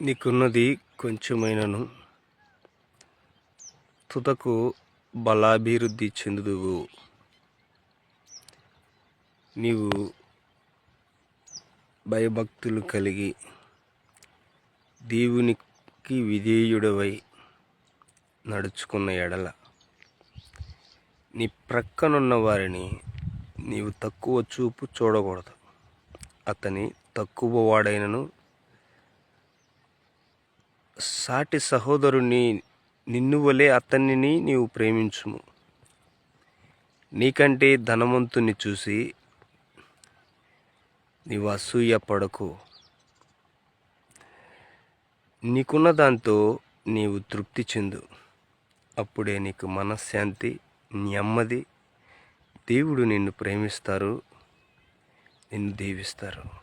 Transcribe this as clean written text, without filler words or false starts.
నీకున్నది కొంచెమైనను తుదకు బలాభివృద్ధి చెందుదువు. నీవు భయభక్తులు కలిగి దేవునికి విధేయుడవై నడుచుకున్న ఎడల నీ ప్రక్కనున్న వారిని నీవు తక్కువ చూపు చూడకూడదు. అతని తక్కువ వాడైనను సాటి సహోదరుని నిన్ను వలె అతనిని నీవు ప్రేమించుము. నీకంటే ధనవంతుని చూసి నీవు అసూయ పడకు. నీకున్న దాంతో నీవు తృప్తి చెందు. అప్పుడే నీకు మనశ్శాంతి, నెమ్మది. దేవుడు నిన్ను ప్రేమిస్తారు, నిన్ను దీవిస్తారు.